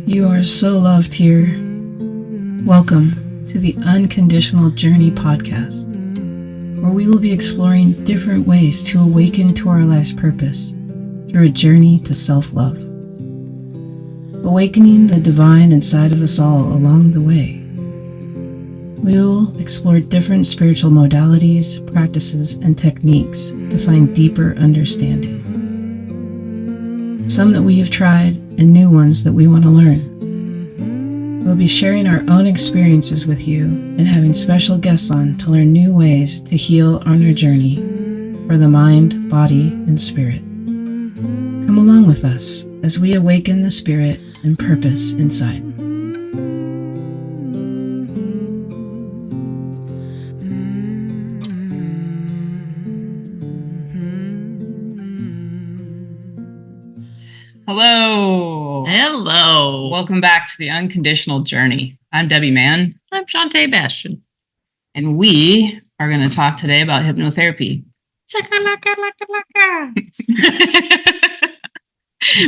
You are so loved here. Welcome to the Unconditional Journey podcast, where we will be exploring different ways to awaken to our life's purpose through a journey to self-love. Awakening the divine inside of us all along the way. We will explore different spiritual modalities, practices, and techniques to find deeper understanding. Some that we have tried and new ones that we want to learn. We'll be sharing our own experiences with you and having special guests on to learn new ways to heal on our journey for the mind, body, and spirit. Come along with us as we awaken the spirit and purpose inside. Hello. Hello. Welcome back to the Unconditional Journey. I'm Debi Man. I'm Chante Bastion. And we are going to talk today about hypnotherapy.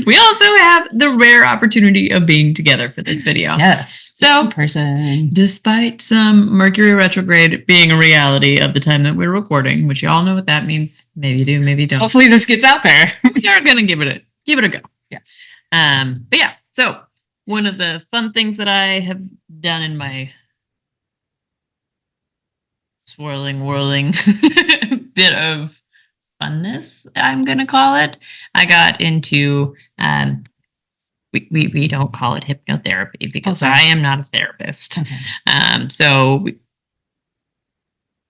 We also have the rare opportunity of being together for this video. Yes. So, in person. Despite some Mercury retrograde being a reality of the time that we're recording, which you all know what that means. Maybe you do, maybe you don't. Hopefully this gets out there. We are going to give it a go. Yes. But yeah, so one of the fun things that I have done in my whirling bit of funness, I'm going to call it, I got into, we don't call it hypnotherapy because I am not a therapist. Okay.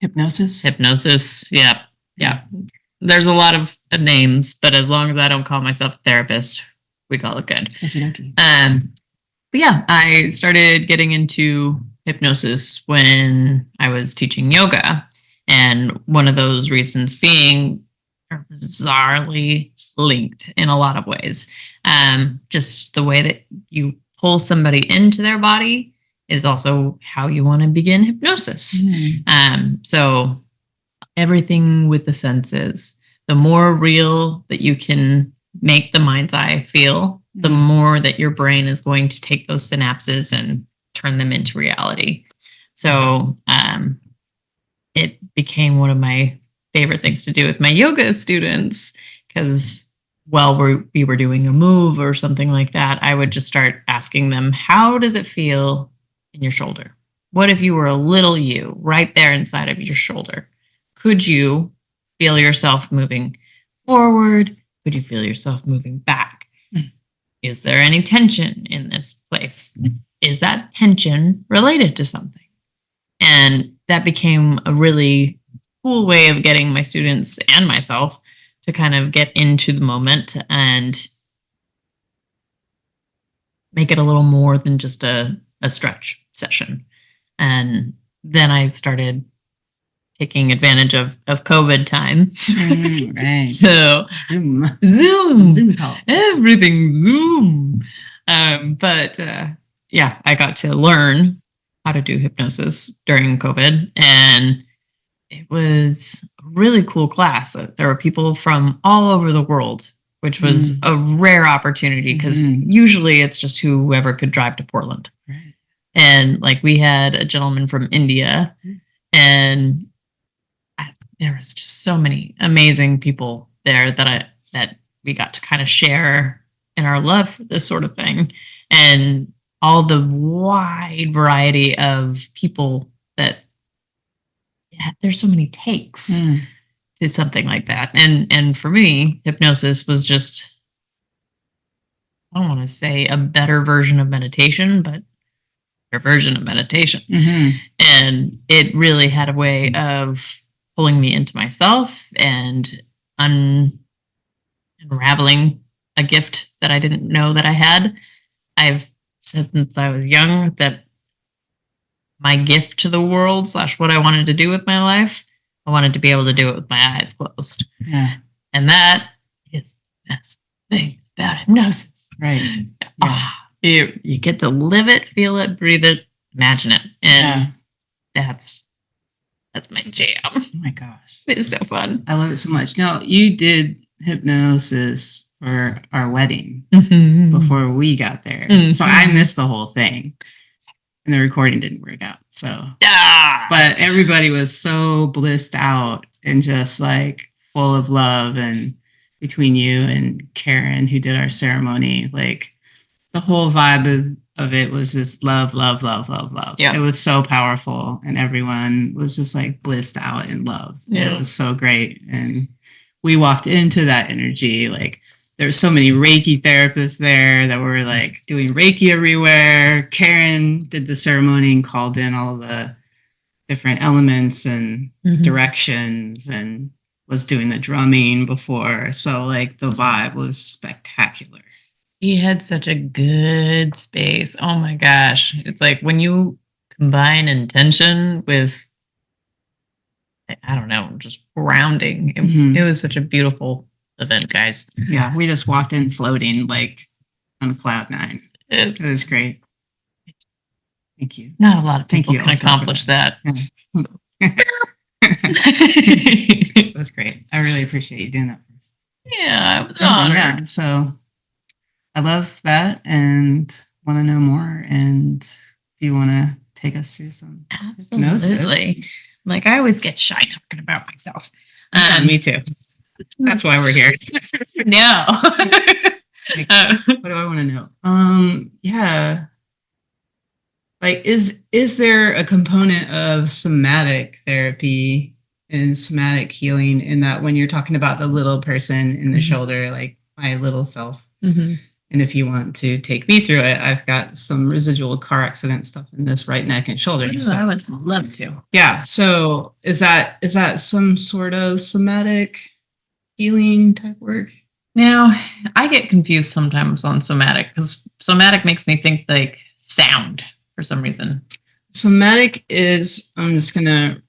Hypnosis. Yeah. There's a lot of names, but as long as I don't call myself a therapist, we call it good. Okay. But yeah, I started getting into hypnosis when I was teaching yoga. And one of those reasons being are bizarrely linked in a lot of ways. Just the way that you pull somebody into their body is also how you want to begin hypnosis. So everything with the senses, the more real that you can make the mind's eye feel, the more that your brain is going to take those synapses and turn them into reality. So it became one of my favorite things to do with my yoga students, because while we were doing a move or something like that, I would just start asking them, how does it feel in your shoulder? What if you were a little you right there inside of your shoulder? Could you feel yourself moving forward? Could you feel yourself moving back? Is there any tension in this place? Is that tension related to something? And that became a really cool way of getting my students and myself to kind of get into the moment and make it a little more than just a stretch session. And then I started taking advantage of COVID time. Right. So Zoom calls. Everything Zoom. But I got to learn how to do hypnosis during COVID, and it was a really cool class. There were people from all over the world, which was a rare opportunity because usually it's just whoever could drive to Portland. Right. And like we had a gentleman from India, and there was just so many amazing people there that we got to kind of share in our love for this sort of thing, and all the wide variety of people that there's so many takes to something like that. And for me, hypnosis was just, I don't want to say a better version of meditation, but a version of meditation. And it really had a way of pulling me into myself and unraveling a gift that I didn't know that I had. I've said since I was young that my gift to the world / what I wanted to do with my life, I wanted to be able to do it with my eyes closed. Yeah. And that is the best thing about hypnosis. Right. Yeah. You get to live it, feel it, breathe it, imagine it. And that's my jam. Oh my gosh. It's so fun. I love it so much. Now, you did hypnosis for our wedding Mhm. before we got there. Mhm. So I missed the whole thing. And the recording didn't work out. So, but everybody was so blissed out and just like full of love. And between you and Karen, who did our ceremony, like the whole vibe of it was just love, love, love, love, love. Yeah. It was so powerful. And everyone was just like blissed out in love. Yeah. It was so great. And we walked into that energy like, there were so many Reiki therapists there that were like doing Reiki everywhere. Karen did the ceremony and called in all the different elements and directions and was doing the drumming before. So like the vibe was spectacular. He had such a good space. Oh my gosh. It's like when you combine intention with, I don't know, just grounding. It was such a beautiful event, guys. Yeah, we just walked in floating like on cloud nine. It was great. Thank you. Not a lot of people you can accomplish that. It was great. I really appreciate you doing that first. Yeah, I was honored. Yeah, so I love that and want to know more. And if you want to take us through some Absolutely. Like I always get shy talking about myself. Me too. That's why we're here. No. Like, what do I want to know? Yeah. Like, is there a component of somatic therapy and somatic healing in that when you're talking about the little person in the shoulder, like my little self? And if you want to take me through it, I've got some residual car accident stuff in this right neck and shoulder. Ooh, I would love to. Yeah. So is that some sort of somatic healing type work? Now, I get confused sometimes on somatic because somatic makes me think like sound for some reason. Somatic is, I'm just going to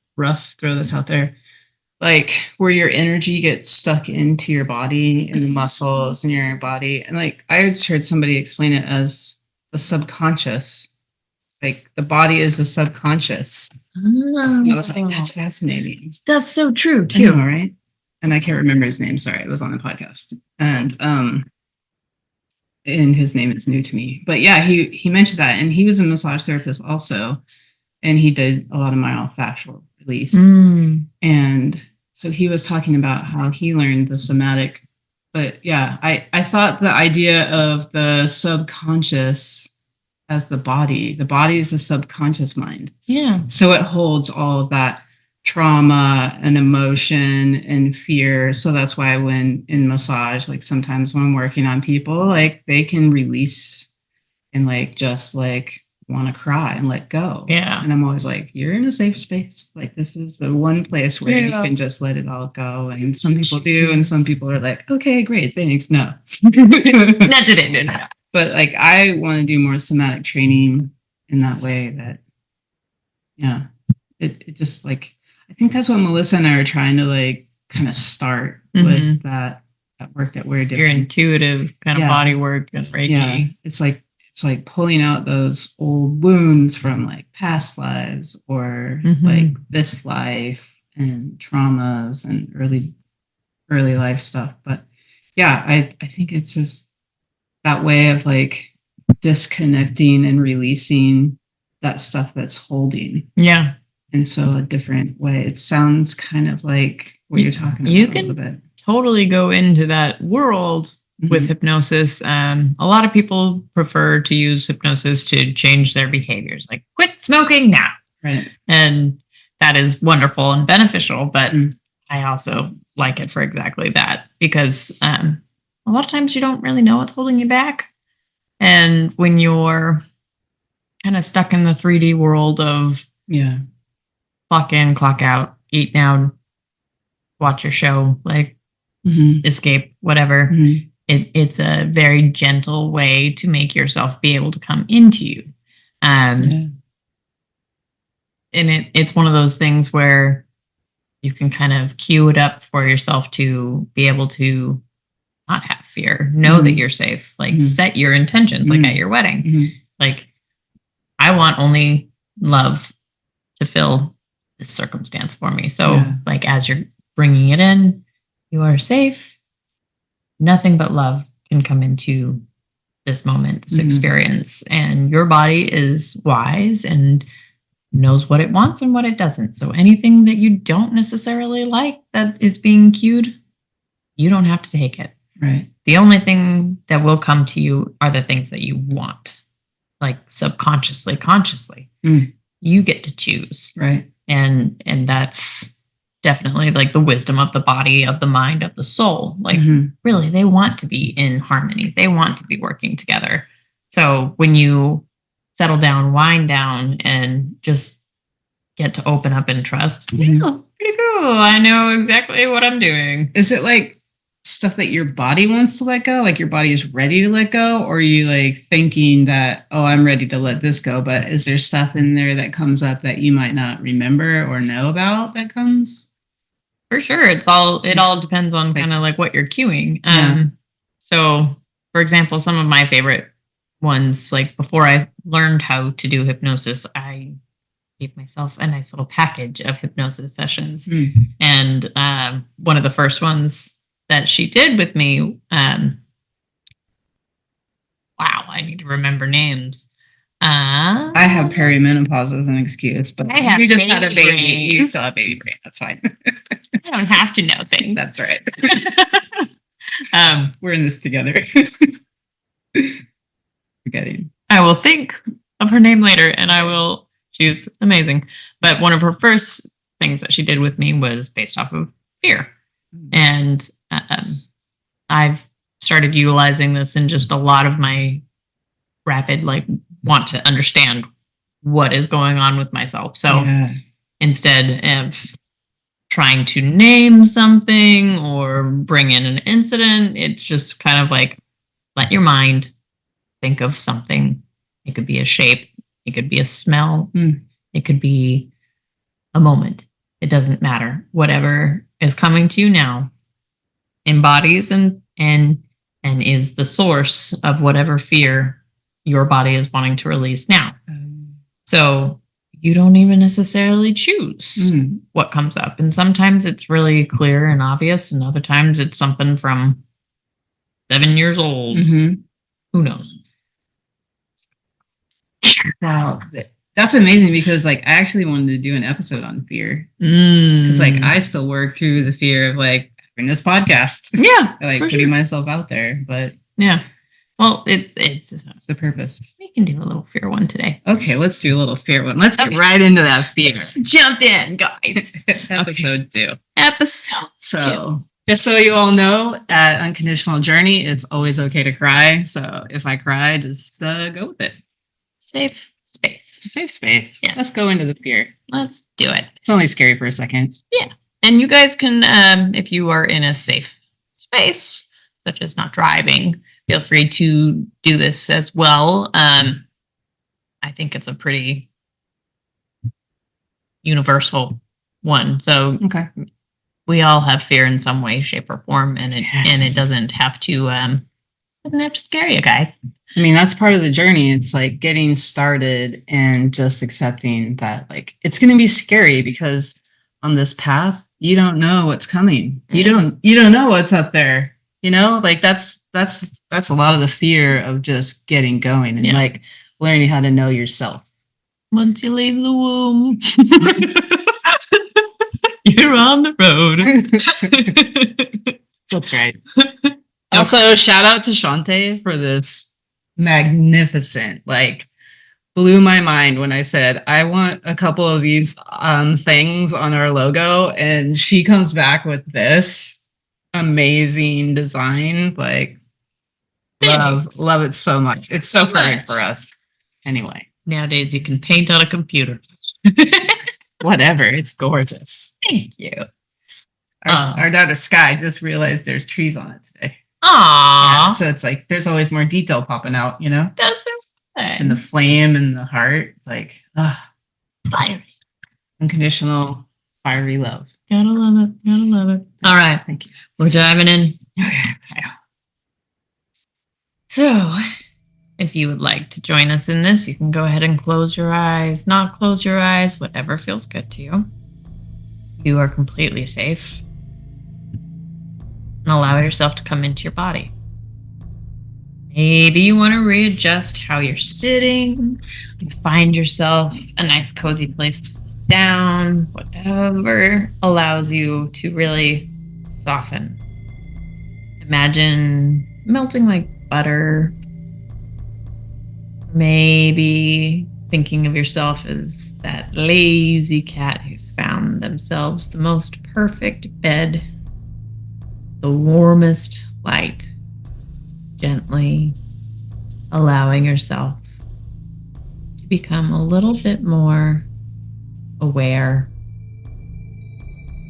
throw this out there, like where your energy gets stuck into your body and the muscles in your body. And like, I just heard somebody explain it as the subconscious, like the body is the subconscious. And I was like, that's fascinating. That's so true too. I know, right? And I can't remember his name. Sorry, it was on the podcast. And his name is new to me. But yeah, he mentioned that. And he was a massage therapist also. And he did a lot of myofascial release. And so he was talking about how he learned the somatic. But yeah, I thought the idea of the subconscious as the body is the subconscious mind. Yeah. So it holds all of that trauma and emotion and fear. So that's why when in massage, like sometimes when I'm working on people, like they can release and like just like want to cry and let go. Yeah. And I'm always like, you're in a safe space. Like this is the one place where you can just let it all go. And some people do, and some people are like, okay, great, thanks. No. Not today. No. But like I want to do more somatic training in that way that, yeah, it just like, I think that's what Melissa and I are trying to like kind of start with that work that we're doing. Your intuitive kind of body work and Reiki. Yeah. It's like pulling out those old wounds from like past lives or like this life and traumas and early life stuff. But yeah, I think it's just that way of like disconnecting and releasing that stuff that's holding. Yeah. And so a different way. It sounds kind of like what you're talking about. You can totally go into that world with hypnosis. A lot of people prefer to use hypnosis to change their behaviors, like quit smoking now. Right. And that is wonderful and beneficial, but I also like it for exactly that because a lot of times you don't really know what's holding you back. And when you're kind of stuck in the 3D world of clock in, clock out, eat now, watch your show, like escape, whatever. It's a very gentle way to make yourself be able to come into you. And it's one of those things where you can kind of cue it up for yourself to be able to not have fear, know that you're safe, like set your intentions, like at your wedding. Like, I want only love to fill this circumstance for me. So like, as you're bringing it in, you are safe. nothing but love can come into this moment, this experience. And your body is wise and knows what it wants and what it doesn't. So anything that you don't necessarily like that is being cued, you don't have to take it. Right. The only thing that will come to you are the things that you want, like subconsciously, consciously. You get to choose. Right. And that's definitely like the wisdom of the body, of the mind, of the soul. Like really, they want to be in harmony. They want to be working together. So when you settle down, wind down, and just get to open up and trust, oh, pretty cool. I know exactly what I'm doing. Is it like stuff that your body wants to let go? Like your body is ready to let go? Or are you like thinking that, oh, I'm ready to let this go? But is there stuff in there that comes up that you might not remember or know about that comes? For sure. It all depends on kind of like what you're cueing. So for example, some of my favorite ones, like before I learned how to do hypnosis, I gave myself a nice little package of hypnosis sessions. And one of the first ones that she did with me, wow, I need to remember names. I have perimenopause as an excuse, but you just had a baby. Brain. You still have baby brain. That's fine. I don't have to know things. That's right. We're in this together. Forgetting. I will think of her name later, and she's amazing. But one of her first things that she did with me was based off of fear. And I've started utilizing this in just a lot of my rapid, like, want to understand what is going on with myself. So instead of trying to name something or bring in an incident, it's just kind of like, let your mind think of something. It could be a shape. It could be a smell. It could be a moment. It doesn't matter. Whatever is coming to you now embodies and is the source of whatever fear your body is wanting to release now. So you don't even necessarily choose what comes up. And sometimes it's really clear and obvious, and other times it's something from 7 years old. Who knows? Wow. That's amazing, because like I actually wanted to do an episode on fear, because like I still work through the fear of like having this podcast, like putting myself out there. But well, it's the purpose. We can do a little fear one today. Okay, let's do a little fear one. Let's get right into that fear. Let's jump in, guys. Episode 2. So just so you all know, at Unconditional Journey, it's always okay to cry. So if I cry, just go with it. Safe space. Yeah. Let's go into the fear. Let's do it. It's only scary for a second. Yeah. And you guys can, if you are in a safe space, such as not driving, feel free to do this as well. I think it's a pretty universal one. So we all have fear in some way, shape, or form, and it doesn't have to scare you guys. I mean, that's part of the journey. It's like getting started and just accepting that like it's going to be scary, because on this path you don't know what's coming. You don't know what's up there. You know, like that's a lot of the fear of just getting going and like learning how to know yourself. Once you leave the womb, you're on the road. That's right. Also, shout out to Chante for this magnificent, like, blew my mind when I said, I want a couple of these things on our logo. And she comes back with this amazing design. Like, love it so much. It's so perfect for us. Anyway. Nowadays, you can paint on a computer. Whatever. It's gorgeous. Thank you. Our daughter Sky just realized there's trees on it today. Aww. Yeah, so it's like there's always more detail popping out, you know? That's so fun. And the flame and the heart. It's like, fiery. Unconditional, fiery love. Gotta love it. All right. Thank you. We're diving in. Okay, let's go. So, if you would like to join us in this, you can go ahead and close your eyes, not close your eyes, whatever feels good to you. You are completely safe. and allow yourself to come into your body. Maybe you want to readjust how you're sitting. You find yourself a nice cozy place to sit down, whatever allows you to really soften. Imagine melting like butter. Maybe thinking of yourself as that lazy cat who's found themselves the most perfect bed, the warmest light. Gently allowing yourself to become a little bit more aware,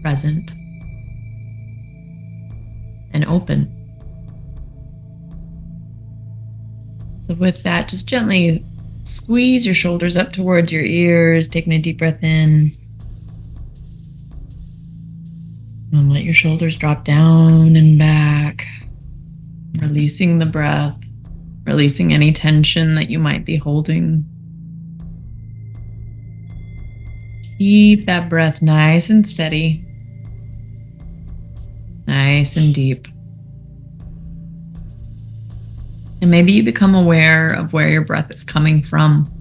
present, and open. So with that, just gently squeeze your shoulders up towards your ears, taking a deep breath in. And let your shoulders drop down and back. Releasing the breath, releasing any tension that you might be holding. Keep that breath nice and steady, nice and deep. And maybe you become aware of where your breath is coming from.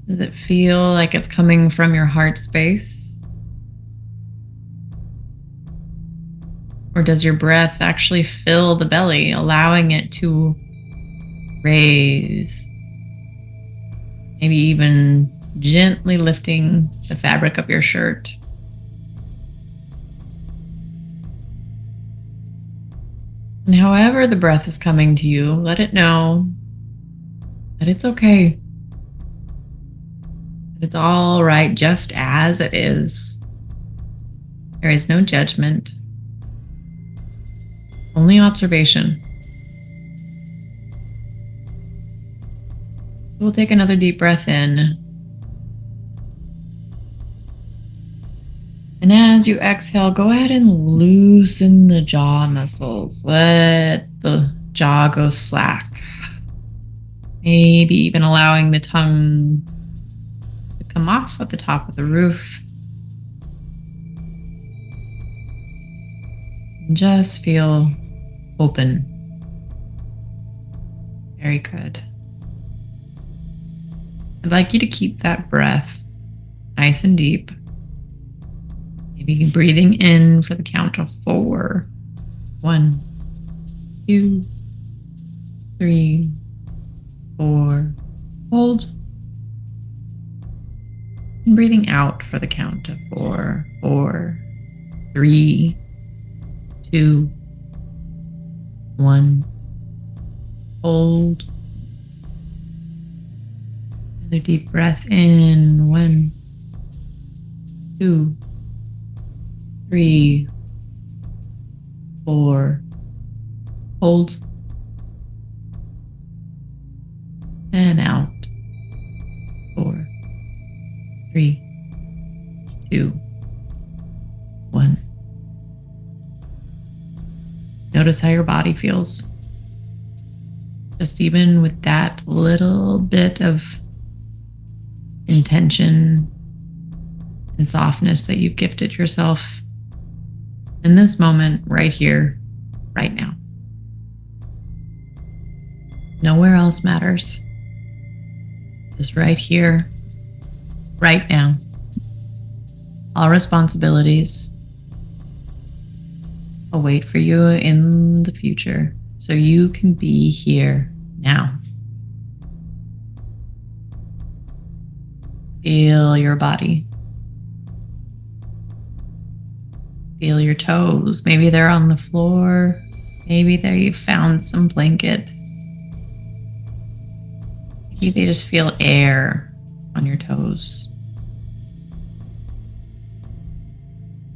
Does it feel like it's coming from your heart space? Or does your breath actually fill the belly, allowing it to raise? Maybe even gently lifting the fabric of your shirt. And however the breath is coming to you, let it know that it's okay. That it's all right just as it is. There is no judgment. Only observation. We'll take another deep breath in. And as you exhale, go ahead and loosen the jaw muscles. Let the jaw go slack. Maybe even allowing the tongue to come off at the top of the roof. And just feel open. Very good. I'd like you to keep that breath nice and deep. Maybe breathing in for the count of 4. 1, 2, 3, 4. Hold. And breathing out for the count of 4. 4, 3, 2, 1. Hold. Another deep breath in. 1, 2, 3, 4. Hold. And out. 4, 3, 2, 1. Notice how your body feels. Just even with that little bit of intention and softness that you've gifted yourself in this moment, right here, right now. Nowhere else matters. Just right here, right now. All responsibilities await for you in the future, so you can be here now. Feel your body. Feel your toes. Maybe they're on the floor. Maybe there you found some blanket. Maybe they just feel air on your toes.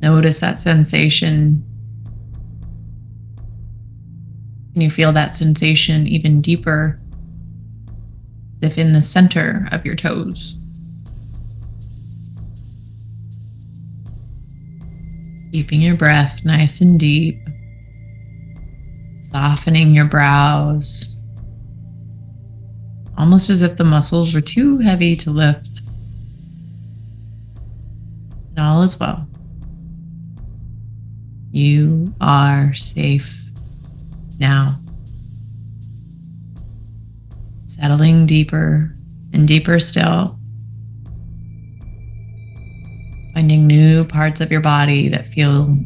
Notice that sensation. Can you feel that sensation even deeper, as if in the center of your toes? Keeping your breath nice and deep, softening your brows, almost as if the muscles were too heavy to lift. And all is well. You are safe now. Settling deeper and deeper still. Finding new parts of your body that feel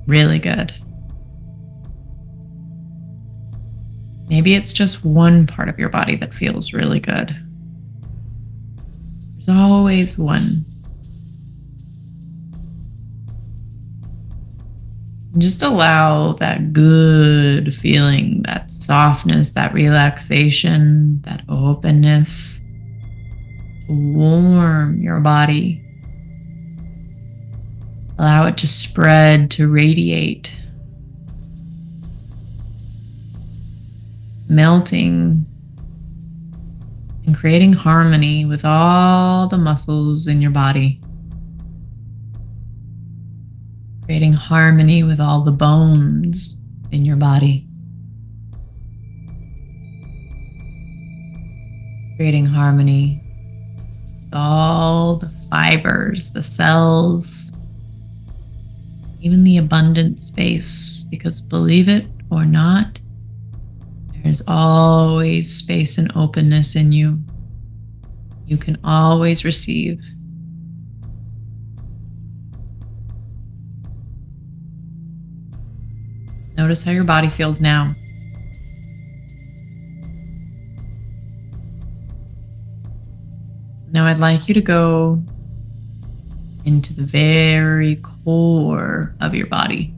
really good. Maybe it's just one part of your body that feels really good. There's always one. And just allow that good feeling, that softness, that relaxation, that openness to warm your body. Allow it to spread, to radiate, melting and creating harmony with all the muscles in your body. Creating harmony with all the bones in your body. Creating harmony with all the fibers, the cells, even the abundant space, because believe it or not, there's always space and openness in you. You can always receive. Notice how your body feels now. Now I'd like you to go into the very core of your body.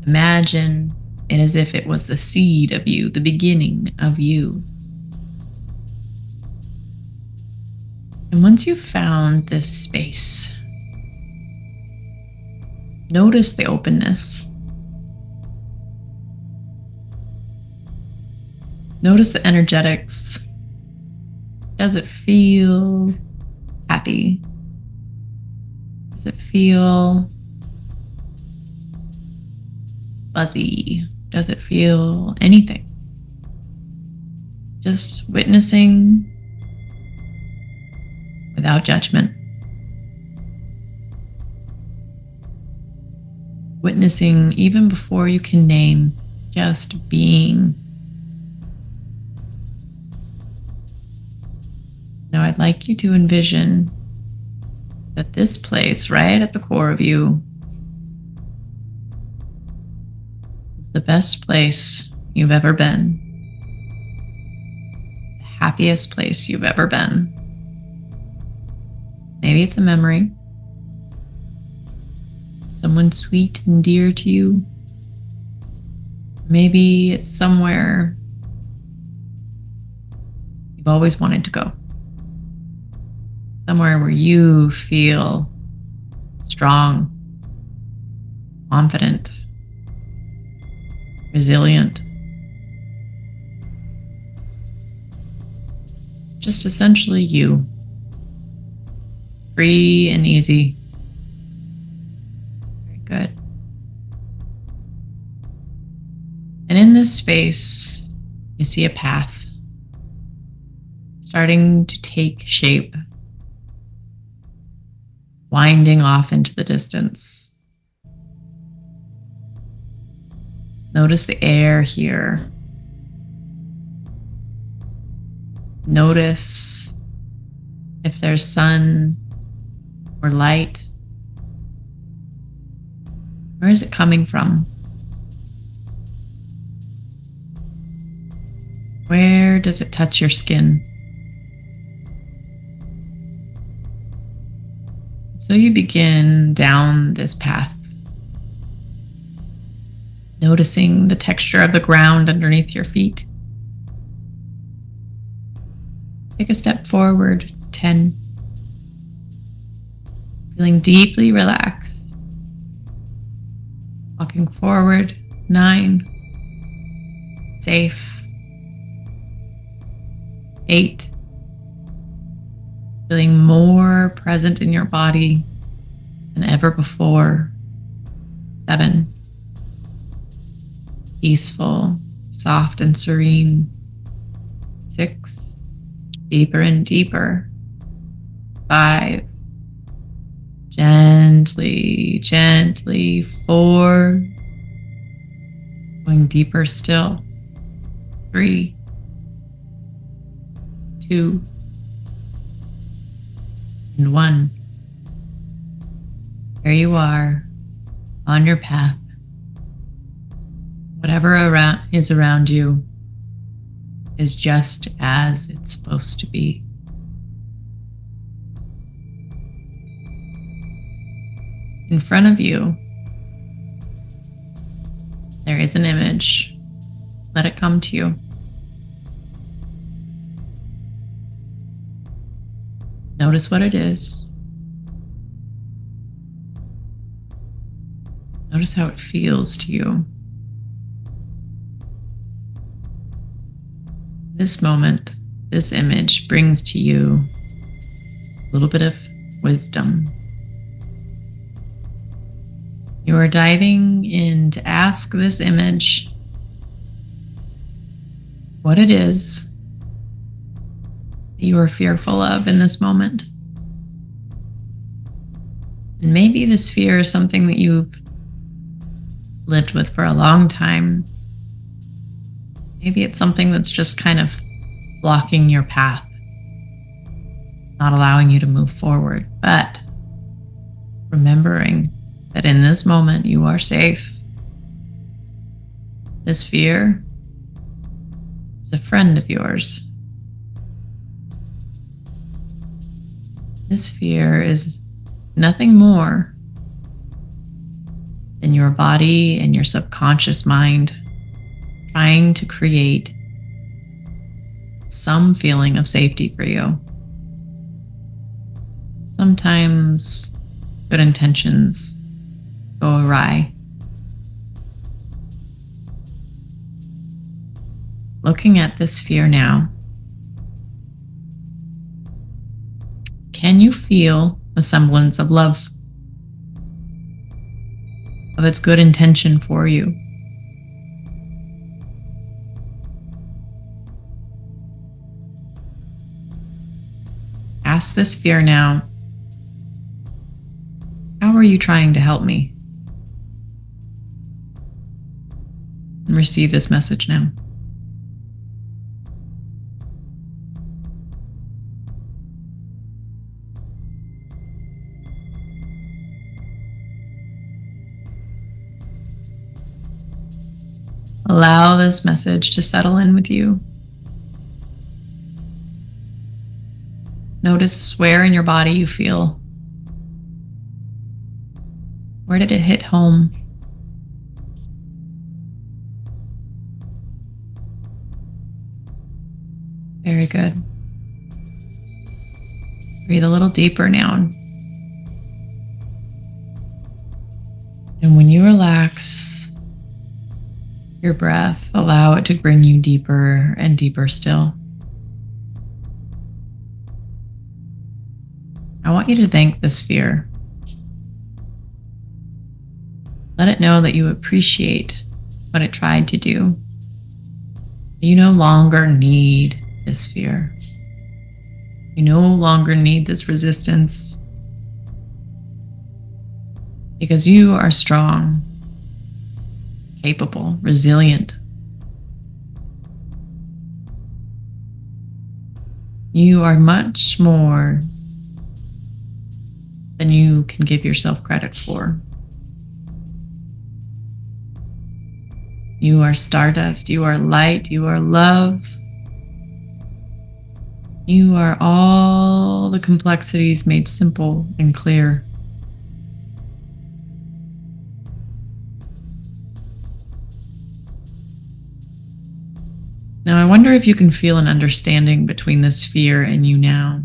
Imagine it as if it was the seed of you, the beginning of you. And once you've found this space, notice the openness. Notice the energetics. Does it feel happy? Does it feel fuzzy? Does it feel anything? Just witnessing without judgment. Witnessing even before you can name, just being. Now I'd like you to envision that this place right at the core of you is the best place you've ever been. The happiest place you've ever been. Maybe it's a memory. Someone sweet and dear to you. Maybe it's somewhere you've always wanted to go. Somewhere where you feel strong, confident, resilient. Just essentially you. Free and easy. Very good. And in this space, you see a path starting to take shape, winding off into the distance. Notice the air here. Notice if there's sun or light. Where is it coming from? Where does it touch your skin? So you begin down this path, noticing the texture of the ground underneath your feet. Take a step forward, 10. Feeling deeply relaxed. Walking forward, 9. Safe. 8. Feeling more present in your body than ever before. 7. Peaceful, soft and serene. 6. Deeper and deeper. 5. Gently, gently 4, going deeper still. 3, 2, and 1. There you are on your path. Whatever is around you is just as it's supposed to be. In front of you, there is an image. Let it come to you. Notice what it is. Notice how it feels to you. This moment, this image brings to you a little bit of wisdom. You are diving in to ask this image what it is that you are fearful of in this moment. And maybe this fear is something that you've lived with for a long time. Maybe it's something that's just kind of blocking your path, not allowing you to move forward. But remembering that in this moment you are safe. This fear is a friend of yours. This fear is nothing more than your body and your subconscious mind trying to create some feeling of safety for you. Sometimes good intentions go awry. Looking at this fear now, can you feel a semblance of love, of its good intention for you? Ask this fear now, how are you trying to help me? And receive this message now. Allow this message to settle in with you. Notice where in your body you feel. Where did it hit home? Very good. Breathe a little deeper now. And when you relax your breath, allow it to bring you deeper and deeper still. I want you to thank this fear. Let it know that you appreciate what it tried to do. You no longer need this fear. You no longer need this resistance because you are strong, capable, resilient. You are much more than you can give yourself credit for. You are stardust, you are light, you are love. You are all the complexities made simple and clear. Now, I wonder if you can feel an understanding between this fear and you now.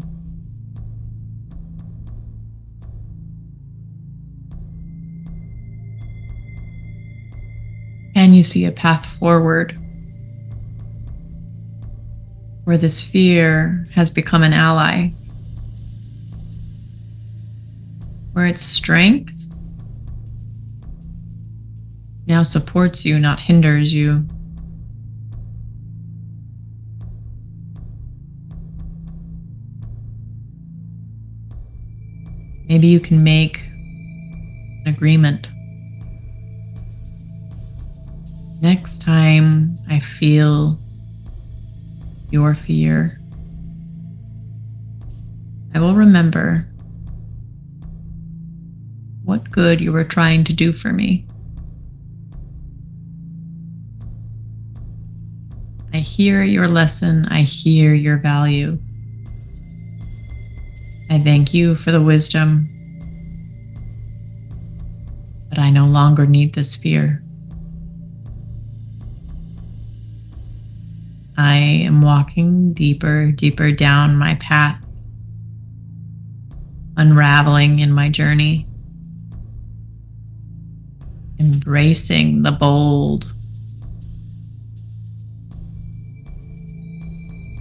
Can you see a path forward where this fear has become an ally, where its strength now supports you, not hinders you? Maybe you can make an agreement. Next time I feel your fear, I will remember what good you were trying to do for me. I hear your lesson. I hear your value. I thank you for the wisdom, but I no longer need this fear. I am walking deeper, deeper down my path, unraveling in my journey, embracing the bold,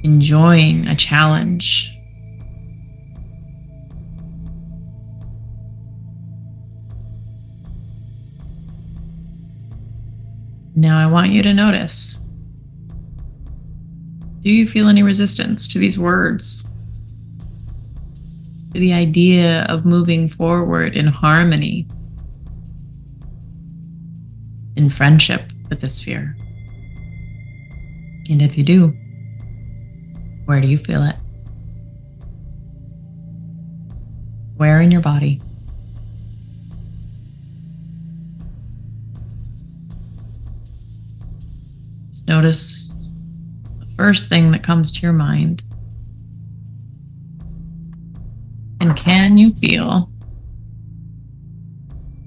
enjoying a challenge. Now I want you to notice. Do you feel any resistance to these words? To the idea of moving forward in harmony, in friendship with this fear? And if you do, where do you feel it? Where in your body? Just notice the first thing that comes to your mind. And can you feel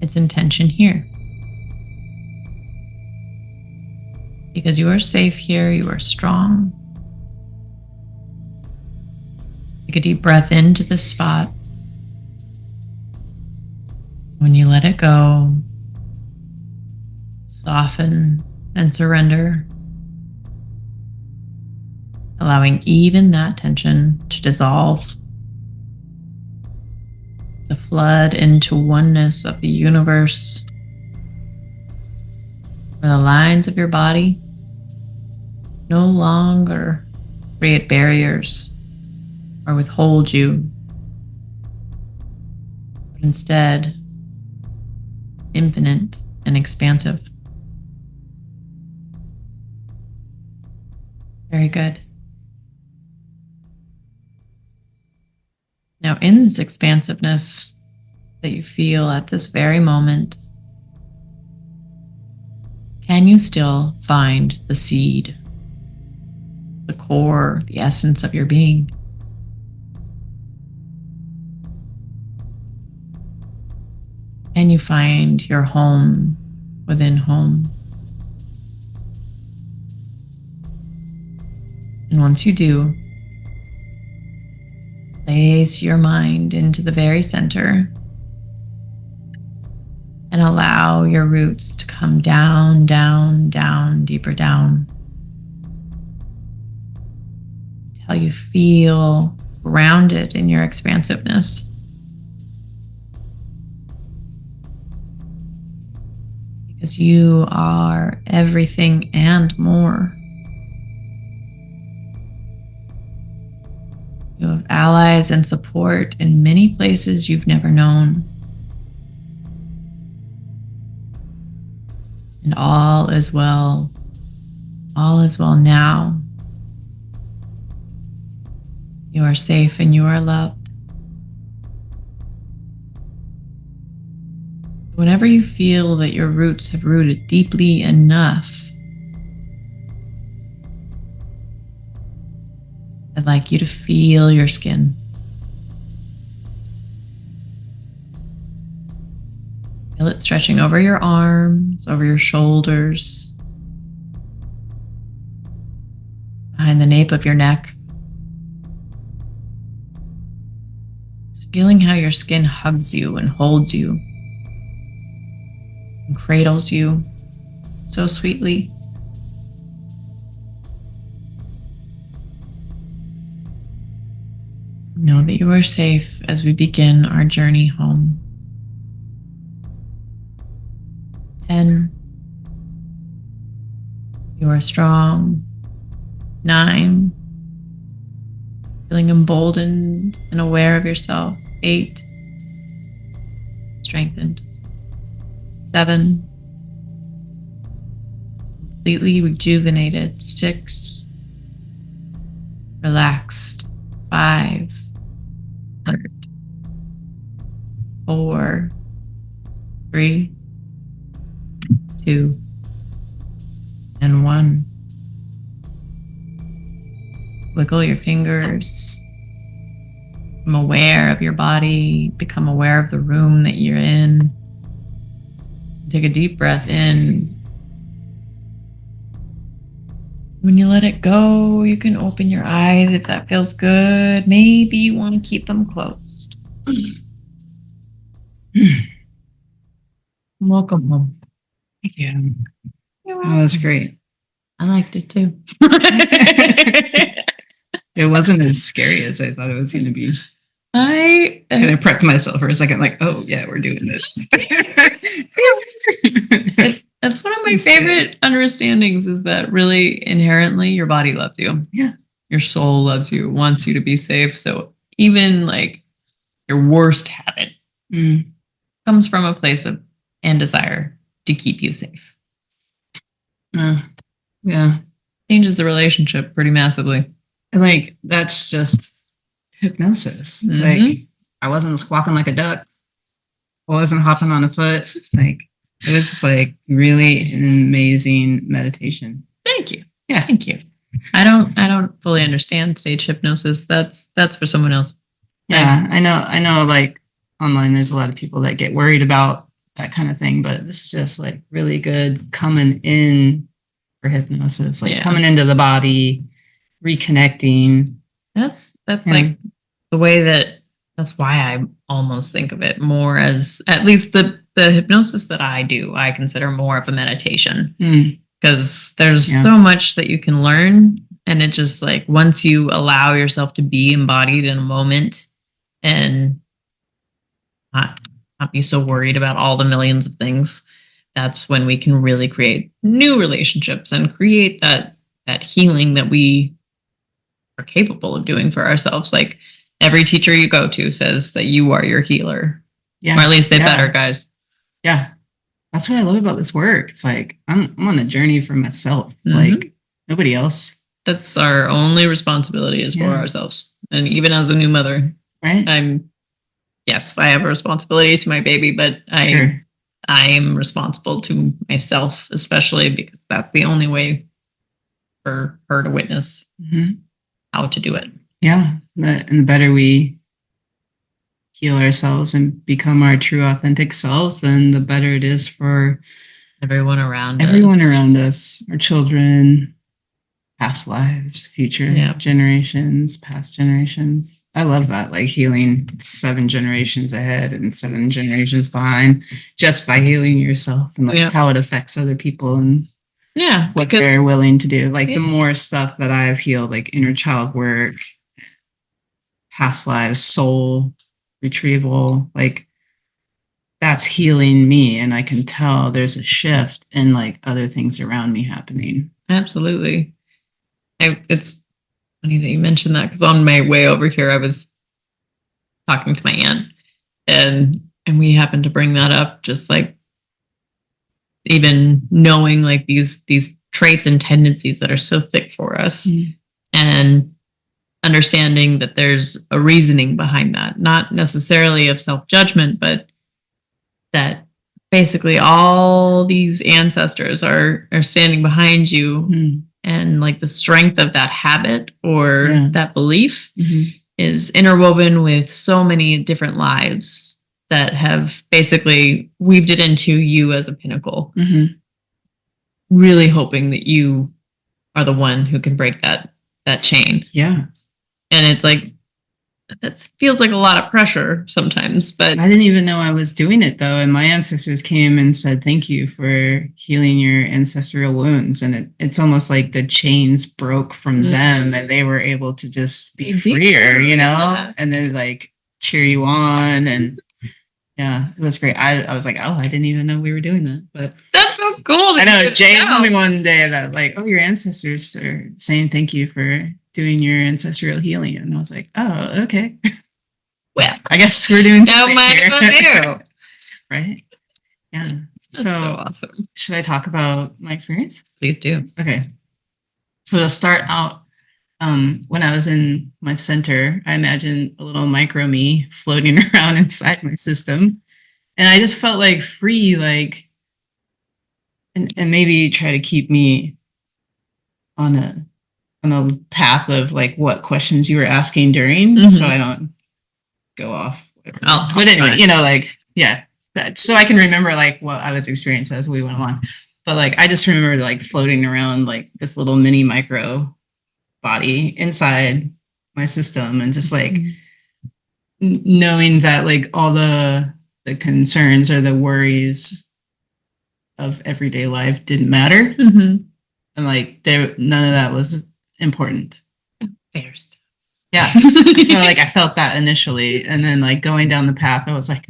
its intention here? Because you are safe here, you are strong. Take a deep breath into this spot. When you let it go, soften and surrender, allowing even that tension to dissolve, to flood into oneness of the universe, where the lines of your body no longer create barriers or withhold you, but instead infinite and expansive. Very good. Now, in this expansiveness that you feel at this very moment, can you still find the seed, the core, the essence of your being? Can you find your home within home? And once you do, place your mind into the very center and allow your roots to come down, down, down, deeper down, until you feel grounded in your expansiveness. Because you are everything and more. You have allies and support in many places you've never known. And all is well. All is well now. You are safe and you are loved. Whenever you feel that your roots have rooted deeply enough, I'd like you to feel your skin. Feel it stretching over your arms, over your shoulders, behind the nape of your neck. Just feeling how your skin hugs you and holds you and cradles you so sweetly. Know that you are safe as we begin our journey home. 10. You are strong. 9. Feeling emboldened and aware of yourself. 8. strengthened. 7. Completely rejuvenated. 6. Relaxed. 5. Alert. 4. 3. 2. And 1. Wiggle your fingers. Become aware of your body. Become aware of the room that you're in. Take a deep breath in. When you let it go, you can open your eyes if that feels good. Maybe you want to keep them closed. Welcome home. Thank you. You're That welcome. was great. I liked it too. It wasn't as scary as I thought it was going to be. I kind of prepped myself for a second, like, oh yeah, we're doing this. That's one of my It's favorite understandings is that really inherently your body loves you. Yeah. Your soul loves you, wants you to be safe. So even like your worst habit comes from a place of and desire to keep you safe. Yeah. Changes the relationship pretty massively. And like, that's just hypnosis. Mhm. Like, I wasn't squawking like a duck. I wasn't hopping on a foot. Like, it was like really an amazing meditation. Thank you. Yeah. Thank you. I don't fully understand stage hypnosis. That's for someone else. Yeah, I know like online there's a lot of people that get worried about that kind of thing, but this is just like really good coming in for hypnosis, like coming into the body, reconnecting. That's like the way that's why I almost think of it more as, at least the hypnosis that I do, I consider more of a meditation. Because there's so much that you can learn. And it just like, once you allow yourself to be embodied in a moment and not be so worried about all the millions of things, that's when we can really create new relationships and create that healing that we are capable of doing for ourselves. Like every teacher you go to says that you are your healer. Yeah. Or at least they better, guys. Yeah. That's what I love about this work. It's like I'm on a journey for myself, like nobody else. That's our only responsibility is for ourselves. And even as a new mother, right? Yes, I have a responsibility to my baby, but I am responsible to myself, especially because that's the only way for her to witness how to do it. Yeah. And the better we heal ourselves and become our true authentic selves, then the better it is for everyone around us, our children, past lives, future generations, past generations. I love that, like healing 7 generations ahead and 7 generations behind, just by healing yourself and like how it affects other people and what they're willing to do. Like the more stuff that I've healed, like inner child work, past lives, soul retrieval, like that's healing me, and I can tell there's a shift in like other things around me happening. Absolutely. It's funny that you mentioned that, because on my way over here I was talking to my aunt and we happened to bring that up, just like even knowing like these traits and tendencies that are so thick for us and understanding that there's a reasoning behind that, not necessarily of self-judgment, but that basically all these ancestors are standing behind you, and like the strength of that habit or that belief is interwoven with so many different lives that have basically weaved it into you as a pinnacle, really hoping that you are the one who can break that chain. And it's like, that feels like a lot of pressure sometimes, but I didn't even know I was doing it though. And my ancestors came and said, thank you for healing your ancestral wounds. And it's almost like the chains broke from them and they were able to just be freer, you know, and then like cheer you on. And yeah, it was great. I was like, oh, I didn't even know we were doing that, but that's so cool. I know Jay told me one day that like, oh, your ancestors are saying thank you for doing your ancestral healing, and I was like, oh, okay. Well, I guess we're doing something might as well do. right? Yeah. That's So awesome. should I talk about my experience? Please do. Okay. So to start out, when I was in my center, I imagined a little micro me floating around inside my system. And I just felt like free, like, and maybe try to keep me on a path of like what questions you were asking during, so I don't go off. Oh, but anyway, fine. you know, like, yeah, so I can remember like what I was experiencing as we went along. But like, I just remember like floating around like this little mini micro body inside my system, and just like knowing that like all the concerns or the worries of everyday life didn't matter, and like none of that was important. Fair stuff. Yeah. So like I felt that initially, and then like going down the path, I was like,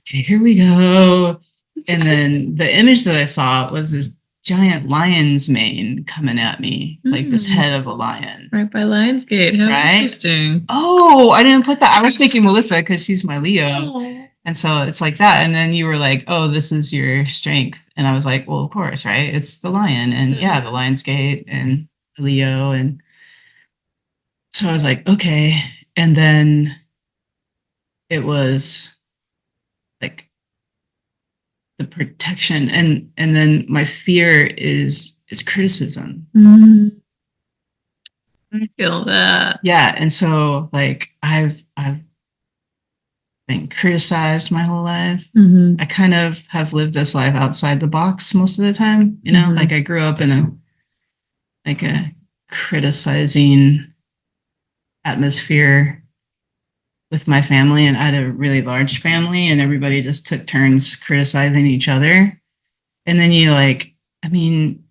okay, here we go. And then the image that I saw was this giant lion's mane coming at me, like this head of a lion. Right by Lionsgate. How Right? interesting. Oh, I didn't put that. I was thinking Melissa because she's my Leo. And so it's like that. And then you were like, oh, this is your strength. And I was like, well, of course, right? It's the lion. And yeah, the Lionsgate and Leo. And so I was like, okay. And then it was like the protection. And then my fear is criticism. I feel that. Yeah. And so like I've been criticized my whole life. I kind of have lived this life outside the box most of the time, you know, like I grew up in a criticizing atmosphere with my family, and I had a really large family, and everybody just took turns criticizing each other. And then you like, I mean,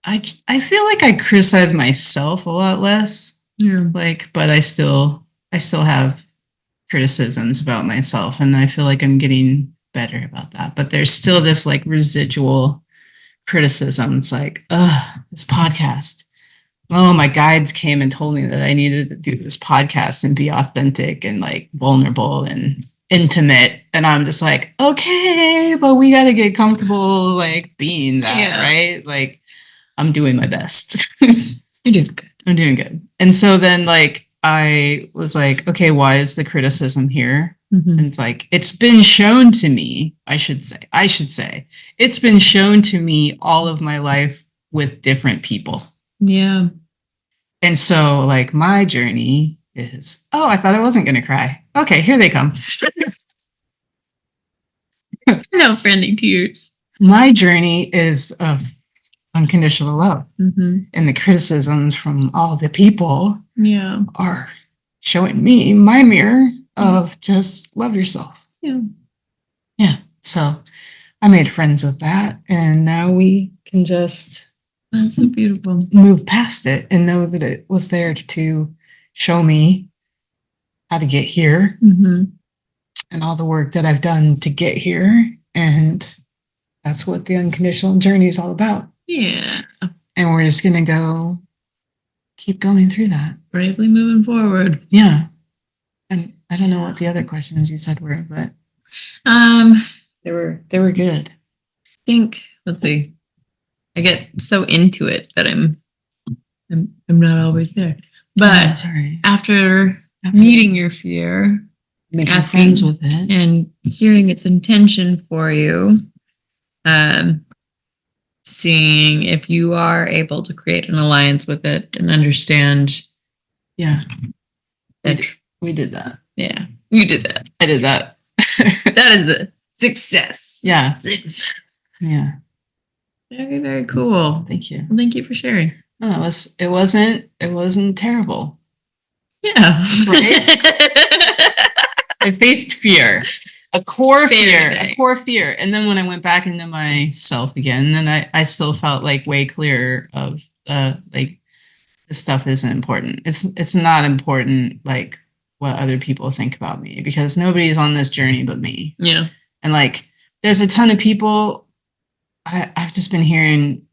I feel like I criticize myself a lot less. Yeah. Like, but I still have criticisms about myself, and I feel like I'm getting better about that. But there's still this like residual criticism. It's like, this podcast. Oh, my guides came and told me that I needed to do this podcast and be authentic and like vulnerable and intimate. And I'm just like, okay, but we got to get comfortable like being that, right? Like, I'm doing my best. You're doing good. I'm doing good. And so then like I was like, okay, why is the criticism here? And it's like, it's been shown to me, I should say, it's been shown to me all of my life with different people. Yeah. And so like my journey is, oh, I thought I wasn't going to cry. Okay, here they come. No friendly tears. My journey is of unconditional love. And the criticisms from all the people are showing me my mirror of just love yourself. Yeah. So I made friends with that, and now we can just that's so beautiful. Move past it and know that it was there to show me how to get here, and all the work that I've done to get here. And that's what the unconditional journey is all about. Yeah. And we're just going to keep going through that. Bravely moving forward. Yeah. And I don't know what the other questions you said were, but they were good. I think, let's see. I get so into it that I'm not always there. But after meeting your fear, making friends with it, and hearing its intention for you, seeing if you are able to create an alliance with it and understand. Yeah. We did that. Yeah. You did that. I did that. That is a success. Yeah. Success. Yeah. Very, very cool. Thank you. Well, thank you for sharing. Oh, it wasn't terrible. Yeah. Right? I faced fear. A core fear. And then when I went back into myself again, then I still felt like way clearer of like this stuff isn't important. It's not important like what other people think about me, because nobody's on this journey but me. Yeah. And like there's a ton of people. I've just been hearing,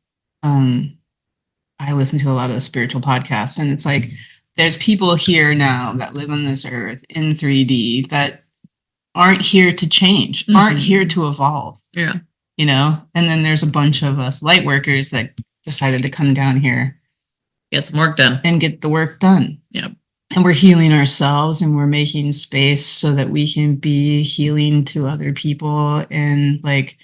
I listen to a lot of the spiritual podcasts, and it's like, there's people here now that live on this earth in 3D that aren't here to change, aren't here to evolve. Yeah. You know, and then there's a bunch of us light workers that decided to come down here, Get some work done. and get the work done. Yeah. And we're healing ourselves, and we're making space so that we can be healing to other people. And like,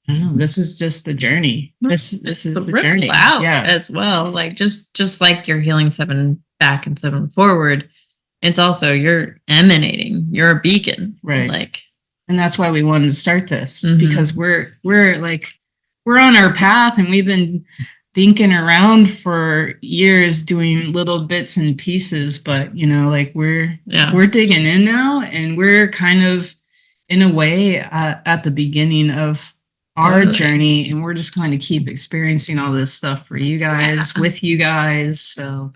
I don't know, this is just the journey. This is the ripple journey. out Yeah. as well. Like just like you're healing 7 back and 7 forward, it's also you're emanating. You're a beacon. Right. Like, And that's why we wanted to start this, Mhm. because we're on our path, and we've been thinking around for years doing little bits and pieces, but you know, like we're digging in now, and we're kind of in a way at the beginning of our journey, and we're just going to keep experiencing all this stuff for you guys, with you guys. So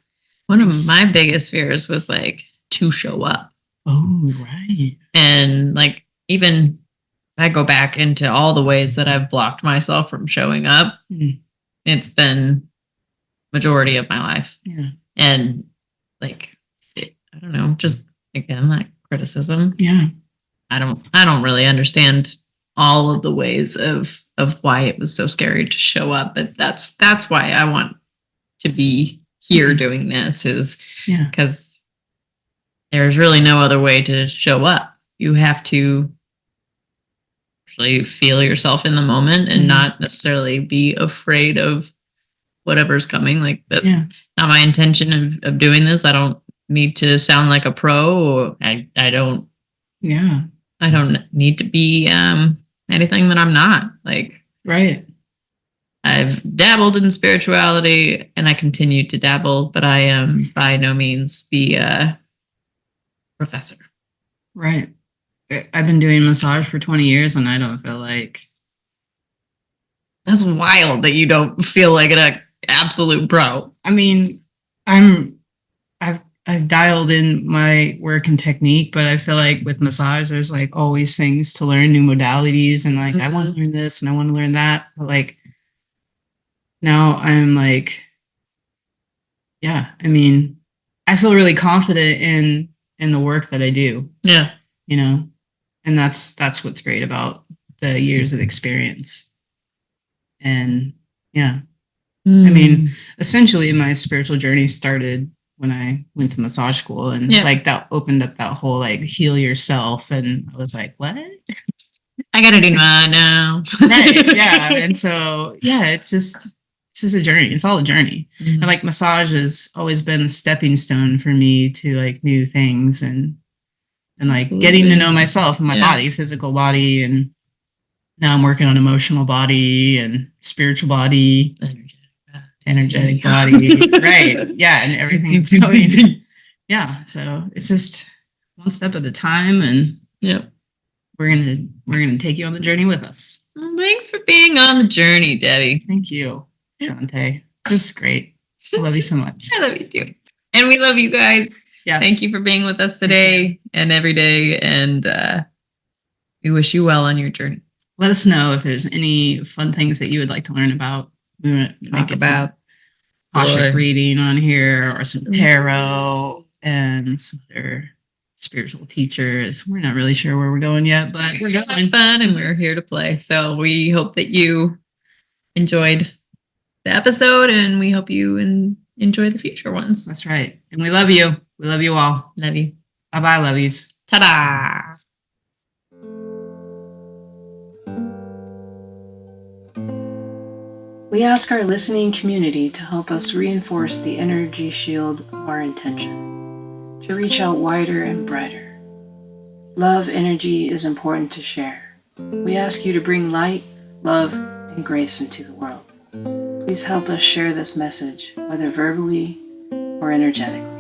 one of my biggest fears was like to show up. Oh, right. And like, even I go back into all the ways that I've blocked myself from showing up. It's been majority of my life. Yeah. And like, I don't know, just again, like criticism. Yeah. I don't really understand all of the ways of why it was so scary to show up. But that's why I want to be here doing this, is because there's really no other way to show up. You have to actually feel yourself in the moment and not necessarily be afraid of whatever's coming. Like that's not my intention of doing this. I don't need to sound like a pro, or I don't need to be anything that I'm not. Like, right. I've dabbled in spirituality, and I continue to dabble, but I am by no means the professor. Right. I've been doing massage for 20 years, and I don't feel like... That's wild that you don't feel like an absolute pro. I mean, I've dialed in my work and technique, but I feel like with massage, there's like always things to learn, new modalities, and like I want to learn this and I want to learn that. But like now I'm like, I mean, I feel really confident in the work that I do. Yeah. You know, and that's what's great about the years of experience. And I mean, essentially my spiritual journey started when I went to massage school, and like that opened up that whole like heal yourself, and I was like, what? I gotta do that now. Right. Yeah. And so it's just a journey. It's all a journey. And like massage has always been a stepping stone for me to like new things, and like getting to know myself and my body, physical body, and now I'm working on emotional body and spiritual body, energetic body, right? Yeah, and everything's going. Yeah, so it's just one step at a time, and we're gonna take you on the journey with us. Well, thanks for being on the journey, Debbie. Thank you, Chante. This is great. I love you so much. I love you too, and we love you guys. Yes. Thank you for being with us today and every day, and we wish you well on your journey. Let us know if there's any fun things that you would like to learn about. We want to Talk about Akashic reading on here, or some tarot, and some other spiritual teachers. We're not really sure where we're going yet, but we're going. Fun, and we're here to play. So we hope that you enjoyed the episode, and we hope you enjoy the future ones. That's right. And we love you. We love you all. Love you. Bye-bye, lovies. Ta-da! We ask our listening community to help us reinforce the energy shield of our intention, to reach out wider and brighter. Love energy is important to share. We ask you to bring light, love, and grace into the world. Please help us share this message, whether verbally or energetically.